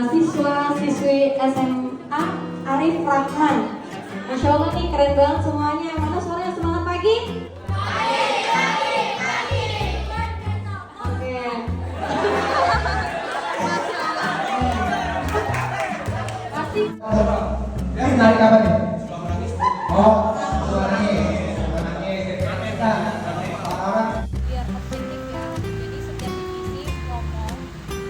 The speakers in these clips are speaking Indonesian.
siswa-siswi SMA Arif Rahman. Masya Allah nih keren banget semuanya. Mana suaranya semangat pagi? Oke. Pasti. Yang menarik apa nih? Oh, suaranya. Biar objektif ya, jadi setiap divisi ngomong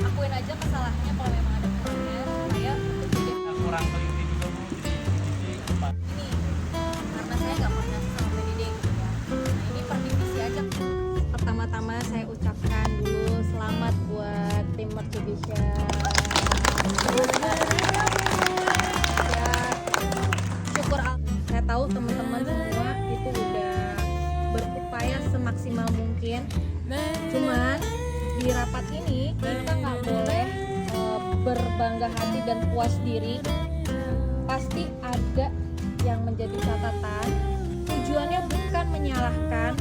akuin aja kesalahannya kalau memang ada kurangnya supaya untuk tidak kurang teliti juga Bu di tempat ini karena saya nggak pernah sama pendidik gitu ya. Nah ini per divisi aja. Pertama-tama saya ucapkan dulu selamat buat tim Mercubution. Ya syukur saya tahu teman-teman semua itu udah berupaya semaksimal mungkin. Cuman di rapat ini kita nggak boleh berbangga hati dan puas diri. Pasti ada yang menjadi catatan. Tujuannya bukan menyalahkan,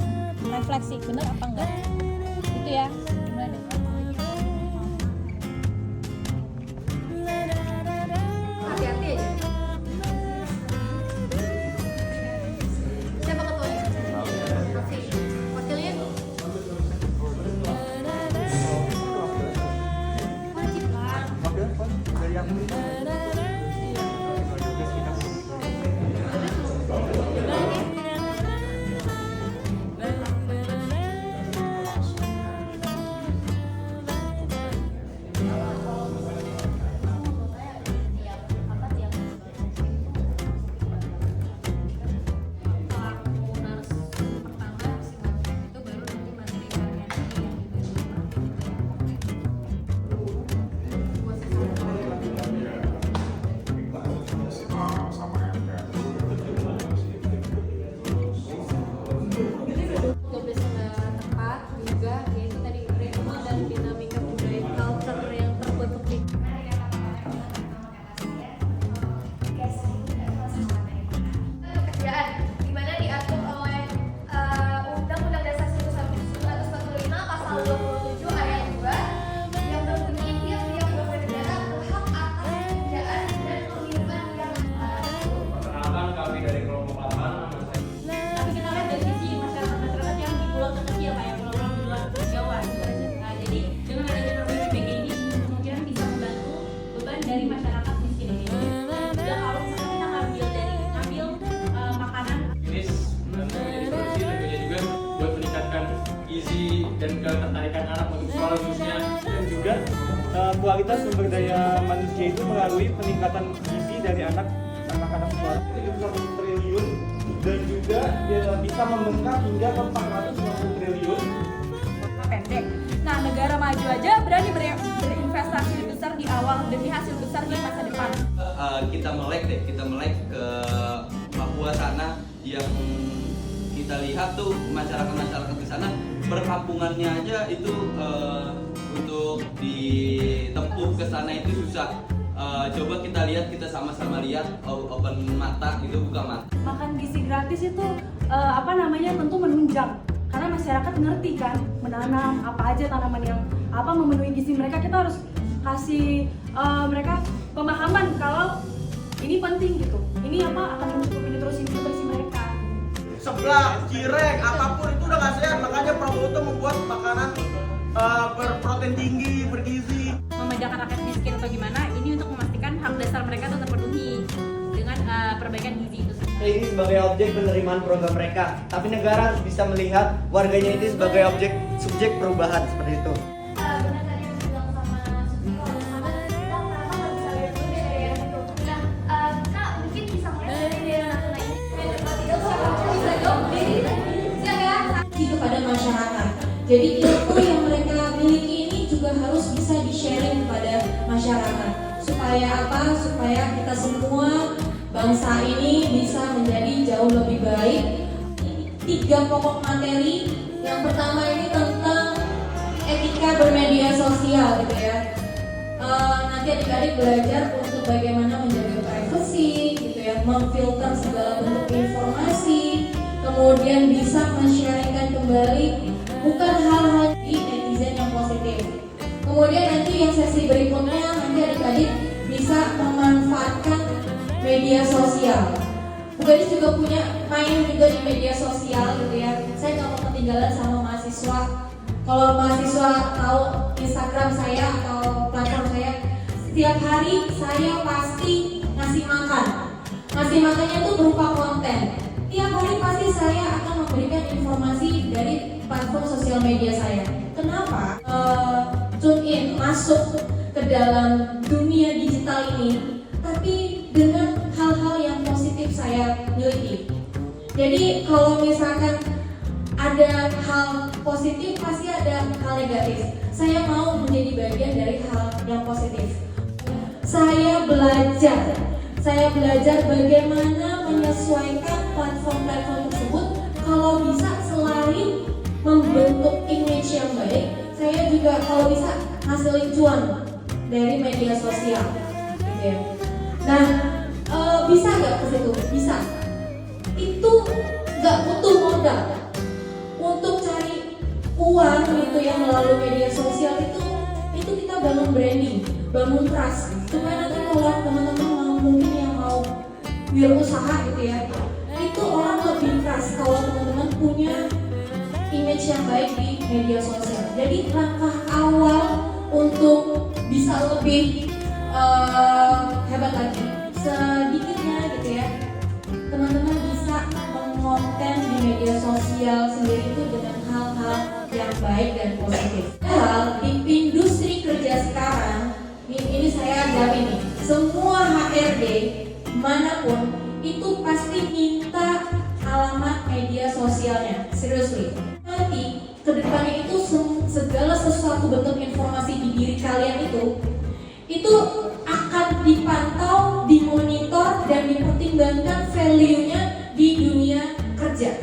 refleksi benar apa enggak. Itu ya. Gimana? Hati-hati aja. Siapa ketuanya? Wakilnya? Wajib lah. dan ketertarikan anak untuk sekolah khususnya, dan juga kualitas sumber daya manusia itu melalui peningkatan gizi dari anak-anak sekolah itu 1 triliun dan juga bisa membengkak hingga ke 450 triliun. Pendek. Nah, negara maju aja berani berinvestasi besar di awal demi hasil besar di masa depan. Kita melek ke Papua sana yang kita lihat tuh masyarakat di sana perkampungannya aja itu untuk ditempuh ke sana itu susah. Coba kita lihat, kita sama-sama lihat, open mata gitu, buka mata. Makan gizi gratis itu tentu menunjang karena masyarakat ngerti kan menanam apa aja tanaman yang memenuhi gizi mereka. Kita harus kasih mereka pemahaman kalau ini penting gitu. Ini akan mencukupi nutrisi mereka. Seblak, cireng, apapun itu udah gak sehat. Makanya Prabowo tuh membuat makanan berprotein tinggi, bergizi. Membedakan rakyat miskin atau gimana, ini untuk memastikan hak dasar mereka itu terpenuhi dengan perbaikan gizi itu. Ini sebagai objek penerimaan program mereka, tapi negara harus bisa melihat warganya itu sebagai subjek perubahan seperti itu. Benar tadi yang bilang sama Suti, kalau misalkan kita kenapa nggak bisa lihat dulu dari daerah itu. Nah, kita mungkin bisa mulai dari daerah Natuna ini. Bisa dong, silakan. Kepada masyarakat. Jadi ilmu yang mereka miliki ini juga harus bisa di-sharing kepada masyarakat. Supaya apa? Supaya kita semua bangsa ini bisa menjadi jauh lebih baik. 3 pokok materi. Yang pertama ini tentang etika bermedia sosial gitu ya. Nanti adik-adik belajar untuk bagaimana menjaga privasi gitu ya, memfilter segala bentuk informasi, kemudian bisa men-sharingkan kembali bukan hal-hal di netizen yang positif. Kemudian nanti yang sesi berikutnya nanti adik-adik media sosial. Bu Gadis juga punya main juga di media sosial gitu ya. Saya nggak mau ketinggalan sama mahasiswa. Kalau mahasiswa tahu Instagram saya atau platform saya, setiap hari saya pasti ngasih makan. Ngasih makannya tuh berupa konten. Tiap hari pasti saya akan memberikan informasi dari platform sosial media saya. Kenapa? Tune in, masuk ke dalam dunia digital ini, tapi dengan hal-hal yang positif saya miliki. Jadi kalau misalkan ada hal positif, pasti ada hal negatif. Saya mau menjadi bagian dari hal yang positif. Saya belajar bagaimana menyesuaikan platform-platform tersebut. Kalau bisa selain membentuk image yang baik, saya juga kalau bisa hasilin cuan dari media sosial, gitu ya. Nah, bisa nggak ke situ? Bisa. Itu nggak butuh modal untuk cari uang gitu ya melalui media sosial itu kita bangun branding, bangun trust supaya nanti kalau teman-teman mungkin yang mau wirausaha gitu ya, itu orang lebih trust kalau teman-teman punya image yang baik di media sosial. Jadi langkah awal untuk bisa lebih hebat lagi, sedikitnya gitu ya, teman-teman bisa mengonten di media sosial sendiri itu dengan hal-hal yang baik dan positif. Hal di industri kerja sekarang, ini saya jamin nih, semua HRD manapun itu pasti minta alamat media sosialnya, seriously. Nanti kedepannya itu segala sesuatu bentuk informasi di diri kalian itu akan dipantau, dimonitor, dan dipertimbangkan value-nya di dunia kerja.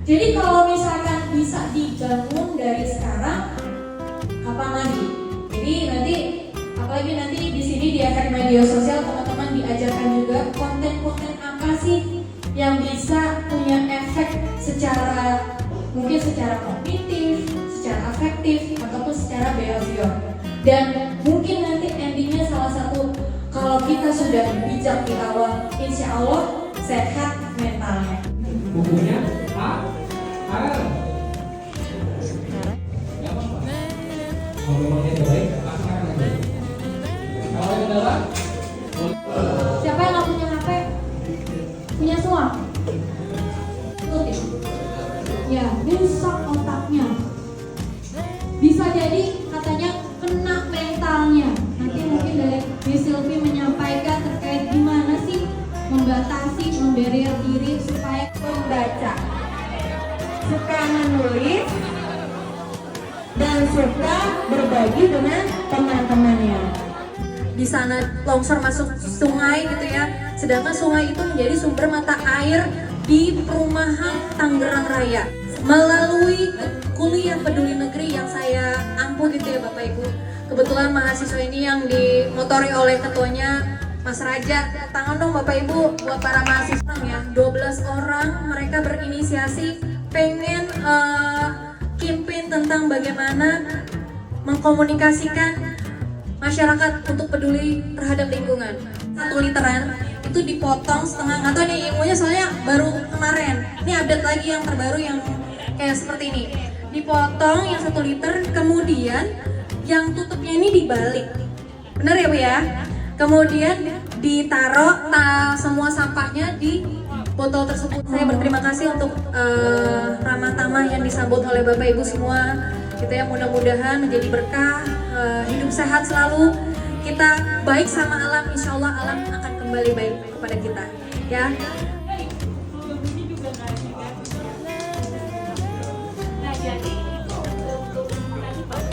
Jadi kalau misalkan bisa dibangun dari sekarang, kapan lagi? Jadi nanti, apalagi nanti di sini di efek media sosial, teman-teman diajarkan juga konten-konten apa sih yang bisa punya efek secara mungkin secara kognitif, secara afektif, ataupun secara behavior. Dan mungkin nanti endingnya salah satu, kalau kita sudah bijak di awal, insya Allah sehat mentalnya. Bukunya A. Kalau memang dia baik, laksanakan aja. Kalau yang adalah Siapa yang nggak punya HP? Punya semua? Ya, rusak otaknya. Bisa jadi katanya kena mentalnya. Nanti mungkin dari Sylvie menyampaikan terkait gimana sih membatasi, memberier diri supaya membaca, suka menulis, dan suka berbagi dengan teman-temannya. Di sana longsor masuk sungai gitu ya, sedangkan sungai itu menjadi sumber mata air di perumahan Tangerang Raya. Melalui kuliah peduli negeri yang saya ampuh gitu ya Bapak Ibu, kebetulan mahasiswa ini yang dimotori oleh ketuanya Mas Raja. Tangan dong Bapak Ibu buat para mahasiswa ya, 12 orang mereka berinisiasi pengen campaign tentang bagaimana mengkomunikasikan masyarakat untuk peduli terhadap lingkungan. 1 literan itu dipotong setengah, nggak tahu nih ilmunya soalnya baru kemarin. Ini update lagi yang terbaru yang kayak seperti ini. Dipotong yang 1 liter, kemudian yang tutupnya ini dibalik. Bener ya Bu ya? Kemudian ditaruh semua sampahnya di botol tersebut. Saya berterima kasih untuk ramah tamah yang disambut oleh Bapak Ibu semua. Gitu ya, mudah-mudahan menjadi berkah, hidup sehat selalu, kita baik sama alam, insya Allah alam akan kembali baik kepada kita ya. Nah, jadi itu untuk tadi Pak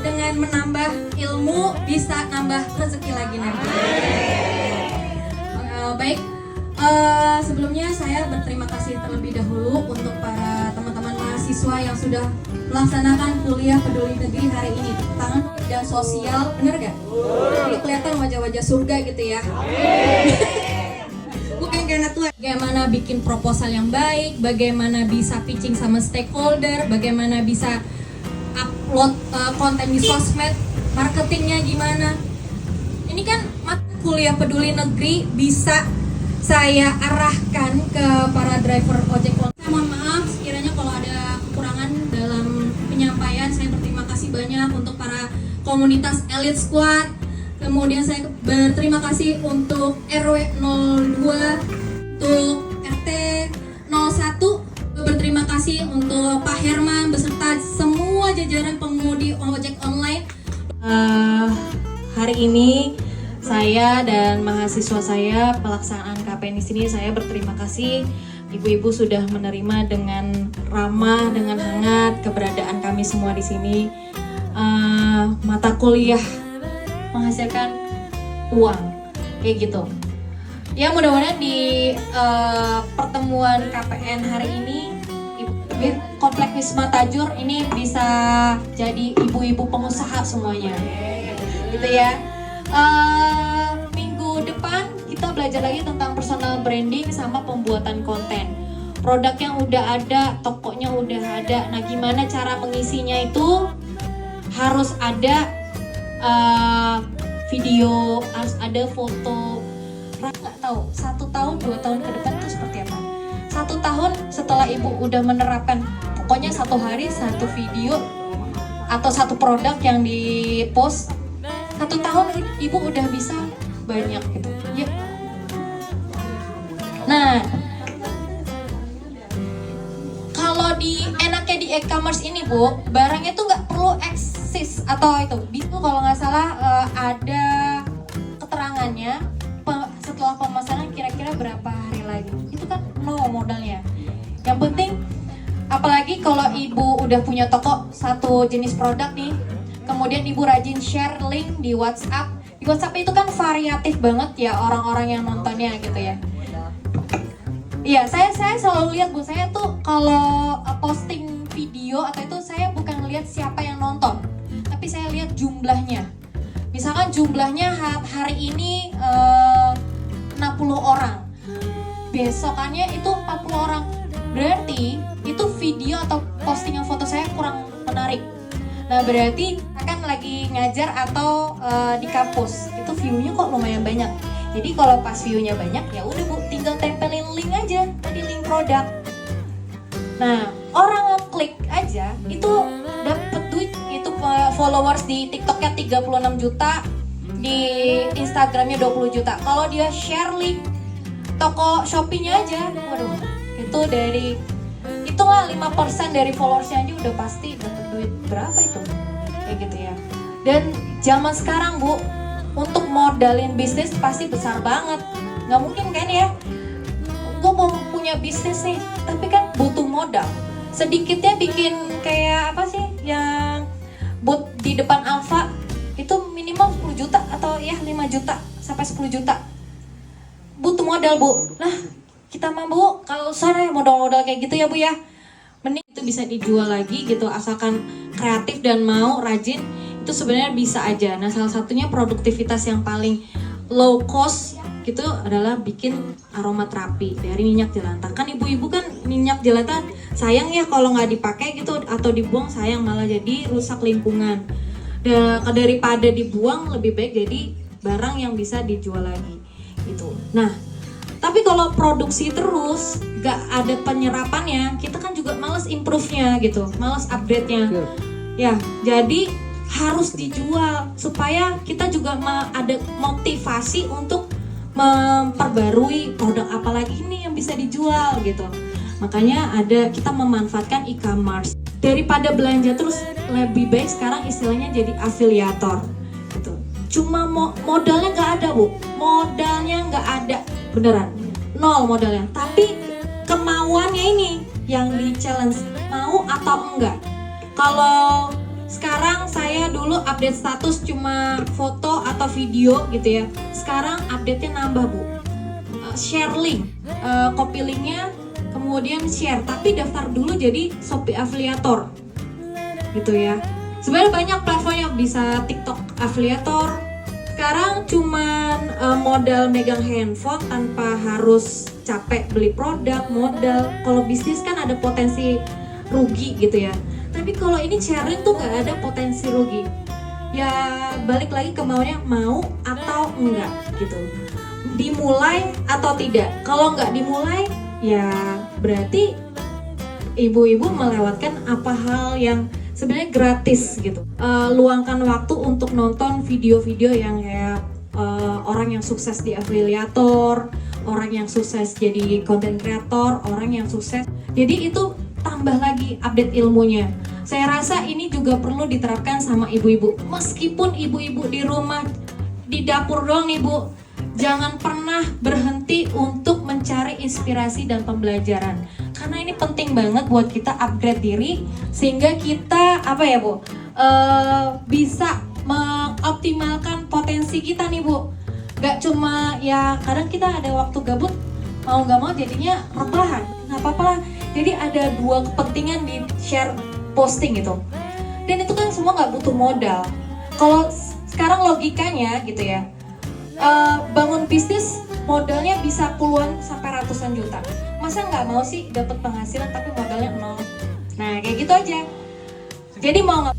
dengan menambah ilmu bisa nambah rezeki lagi nanti. Baik, sebelumnya saya berterima kasih terlebih dahulu untuk para teman-teman mahasiswa yang sudah melaksanakan kuliah peduli negeri hari ini. Tangan dan sosial, bener gak? Jadi kelihatan wajah-wajah surga gitu ya. Bukan karena tua. Bagaimana bikin proposal yang baik, bagaimana bisa pitching sama stakeholder, bagaimana bisa upload konten di sosmed, marketingnya gimana. Ini kan mata kuliah peduli negeri bisa saya arahkan ke para driver ojek online. Saya mohon maaf sekiranya kalau ada kekurangan dalam penyampaian. Saya berterima kasih banyak untuk para komunitas Elite Squad. Kemudian saya berterima kasih untuk RW 02, untuk RT 01. Berterima kasih untuk Pak Herman beserta semua jajaran pengemudi ojek online. Hari ini saya dan mahasiswa saya pelaksanaan KPN di sini, saya berterima kasih ibu-ibu sudah menerima dengan ramah, dengan hangat keberadaan kami semua di sini. Mata kuliah menghasilkan uang kayak gitu. Ya mudah-mudahan di pertemuan KPN hari ini Komplek Wisma Tajur ini bisa jadi ibu-ibu pengusaha semuanya, gitu ya. Minggu depan kita belajar lagi tentang personal branding sama pembuatan konten. Produk yang udah ada, tokonya udah ada. Nah, gimana cara mengisinya itu harus ada video, harus ada foto. Nggak tahu 1 tahun 2 tahun ke depan itu seperti apa. 1 tahun setelah ibu udah menerapkan, pokoknya 1 hari 1 video atau 1 produk yang di post, 1 tahun ibu udah bisa banyak gitu ya. Nah, kalau enaknya di e-commerce ini Bu, barangnya tuh nggak perlu eksis atau itu kalau nggak salah ada keterangannya setelah pemesanan kira-kira berapa hari lagi. Itu kan nol modalnya. Yang penting, apalagi kalau ibu udah punya toko satu jenis produk nih, kemudian ibu rajin share link di WhatsApp. Di WhatsApp itu kan variatif banget ya orang-orang yang nontonnya gitu ya. Iya, saya selalu lihat Bu, saya tuh kalau posting video atau itu saya bukan lihat siapa yang nonton, tapi saya lihat jumlahnya. Misalkan jumlahnya hari ini 60 orang, besokannya itu 40 orang, berarti itu video atau postingan foto saya kurang menarik. Nah berarti akan lagi ngajar atau di kampus, itu view-nya kok lumayan banyak. Jadi kalau pas view-nya banyak, ya udah Bu, tinggal tempelin link aja, tadi link produk. Nah orang ngeklik aja itu dapat duit. Itu followers di TikToknya 36 juta, di Instagramnya 20 juta. Kalau dia share link toko Shopee-nya aja, waduh, itu dari itulah 5% dari followersnya aja udah pasti dapat duit berapa itu, kayak gitu ya. Dan zaman sekarang Bu, untuk modalin bisnis pasti besar banget. Nggak mungkin kan ya, gue mau punya bisnis nih, tapi kan butuh modal. Sedikitnya bikin kayak apa sih yang booth di depan Alfa itu minimal 10 juta atau ya 5 juta sampai 10 juta. Butuh modal Bu. Nah kita mah Bu, kalau sana modal-modal kayak gitu ya Bu ya, mending itu bisa dijual lagi gitu, asalkan kreatif dan mau rajin, itu sebenarnya bisa aja. Nah salah satunya produktivitas yang paling low cost gitu adalah bikin aromaterapi dari minyak jelantah. Kan ibu-ibu kan minyak jelantah sayang ya kalau nggak dipakai gitu atau dibuang, sayang, malah jadi rusak lingkungan. Daripada dibuang lebih baik jadi barang yang bisa dijual lagi gitu. Nah tapi kalau produksi terus nggak ada penyerapannya, kita kan juga males improve-nya gitu, males update-nya. Ya jadi harus dijual supaya kita juga ada motivasi untuk memperbarui produk apalagi ini yang bisa dijual gitu. Makanya kita memanfaatkan e-commerce. Daripada belanja terus, lebih baik sekarang istilahnya jadi afiliator gitu. Cuma modalnya nggak ada Bu, modalnya nggak ada, beneran nol modalnya. Tapi kemauannya ini yang di challenge, mau atau enggak. Kalau sekarang saya dulu update status cuma foto atau video gitu ya. Sekarang update-nya nambah Bu. Share link, copy linknya, kemudian share. Tapi daftar dulu jadi Shopee Affiliator gitu ya. Sebenarnya banyak platformnya, bisa TikTok afiliator. Sekarang cuman modal megang handphone tanpa harus capek beli produk, modal. Kalau bisnis kan ada potensi rugi gitu ya. Tapi kalau ini sharing tuh nggak ada potensi rugi. Ya balik lagi ke maunya, mau atau enggak gitu. Dimulai atau tidak. Kalau nggak dimulai, ya berarti ibu-ibu melewatkan apa hal yang sebenarnya gratis gitu. Luangkan waktu untuk nonton video-video yang kayak orang yang sukses di afiliator, orang yang sukses jadi content creator, orang yang sukses. Jadi itu tambah lagi update ilmunya. Saya rasa ini juga perlu diterapkan sama ibu-ibu. Meskipun ibu-ibu di rumah, di dapur doang nih Bu, jangan pernah berhenti untuk mencari inspirasi dan pembelajaran. Karena ini penting banget buat kita upgrade diri, sehingga kita bisa mengoptimalkan potensi kita nih Bu. Gak cuma ya kadang kita ada waktu gabut, mau gak mau jadinya rebahan. Gak apa-apa lah. Jadi ada dua kepentingan di share posting gitu. Dan itu kan semua gak butuh modal. Kalau sekarang logikanya gitu ya, bangun bisnis modalnya bisa puluhan sampai ratusan juta. Masa nggak mau sih dapat penghasilan tapi modalnya nol? Nah kayak gitu aja. Jadi mau nggak